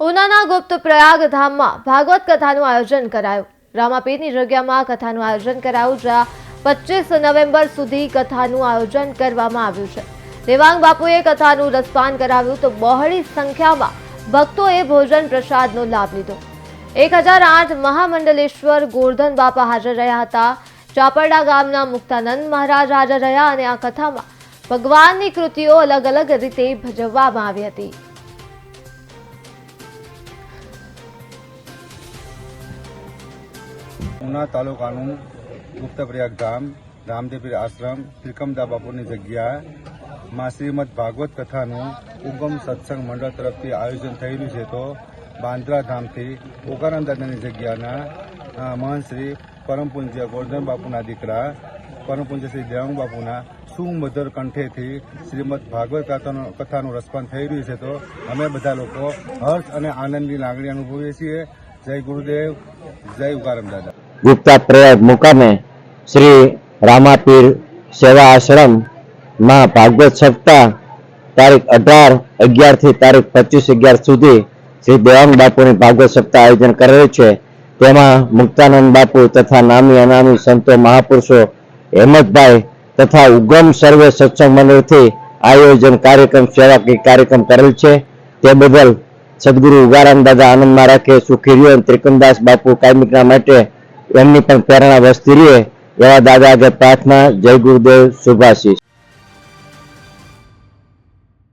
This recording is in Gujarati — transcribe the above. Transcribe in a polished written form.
ઉનાના ગુપ્ત પ્રયાગ ધામમાં ભાગવત કથાનું આયોજન કરાયું। રામાપીરની જગ્યામાં કથાનું આયોજન કરાયું, જ્યાં 25 નવેમ્બર સુધી કથાનું આયોજન કરવામાં આવ્યું છે। દેવાંગ બાપુએ કથાનું રસપાન કરાવ્યું તો બહોળી સંખ્યામાં ભક્તોએ ભોજન પ્રસાદનો લાભ લીધો। 1008 મહામંડલેશ્વર ગોરધન બાપા હાજર રહ્યા હતા। ચાપરડા ગામના મુક્તાનંદ મહારાજ હાજર રહ્યા અને આ કથામાં ભગવાનની કૃતિઓ અલગ અલગ રીતે ભજવવામાં આવી હતી। ઉના તાલુકાનું ગુપ્ત પ્રયાગ ધામ રામદેવપીર આશ્રમ ત્રિકમદા બાપુની જગ્યામાં શ્રીમદ ભાગવત કથાનું ઉગમ સત્સંગ મંડળ તરફથી આયોજન થઈ રહ્યું છે। તો બાંદ્રા ધામથી ઓકાનંદ દાદાની જગ્યાના મહંત શ્રી પરમ પૂજ્ય ગોરધન બાપુના દીકરા પરમ પૂજ્ય શ્રી દેવાંગ બાપુના સુમધુર કંઠેથી શ્રીમદ ભાગવત કથાનું રસપાન થઈ રહ્યું છે। તો અમે બધા લોકો હર્ષ અને આનંદની લાગણી અનુભવીએ છીએ। જય ગુરુદેવ, જય ઉકારામ દાદા। ગુપ્તા પ્રયાગ મુકામે શ્રી રામાપીર સેવા આશ્રમ માં ભાગવત સપ્તાહ તારીખ 18/11 થી તારીખ 25/11 સુધી શ્રી દેવાંગ બાપુની ભાગવત સપ્તાહ આયોજન કરેલ છે। તેમાં મુક્તાનંદ બાપુ તથા નામી અનામી સંતો મહાપુરુષો હેમતભાઈ તથા ઉગમ સર્વે સત્સંગ મંડળથી આયોજન કાર્યક્રમ સેવાકીય કાર્યક્રમ કરેલ છે। તે બદલ સદગુરુ ઉગારામ દાદા આનંદમાં રાખે, સુખી રહ્યો અને ત્રિકમદાસ બાપુ કાયમિકના માટે એમની પણ પ્રેરણા વસ્તી રહે એવા દાદા આગળ પ્રાર્થના। જય ગુરુદેવ, શુભાશીષ।